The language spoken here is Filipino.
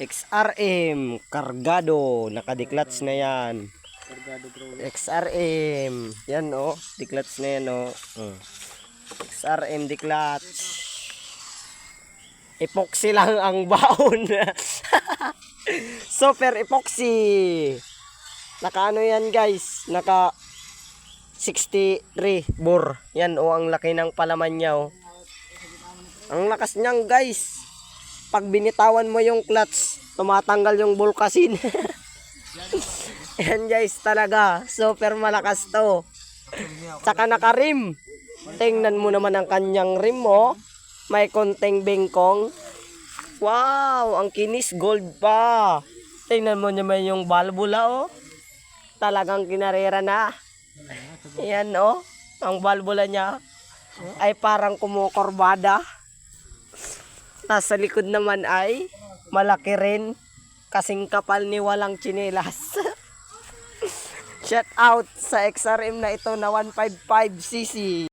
XRM kargado, naka-declutch na yan. Kargado bro. XRM, yan oh, declutch na yan oh. XRM declutch. Epoxy lang ang baon. Super epoxy. Naka ano yan guys, naka 63 bore. Yan oh, ang laki ng palaman niya oh. Ang lakas niyan guys. Pag binitawan mo yung clutch, tumatanggal yung bulkasin. Yan guys, talaga super malakas to. Saka naka-rim. Tingnan mo naman ang kanyang rim mo. May konting bengkong. Wow, ang kinis, gold pa. Tingnan mo naman yung balbula oh. Talagang kinarera na. Yan oh, ang balbula niya ay parang kumukurbada. Nasa likod naman ay malaki rin, kasing kapal ni walang tsinelas. Shout out sa XRM na ito na 155cc.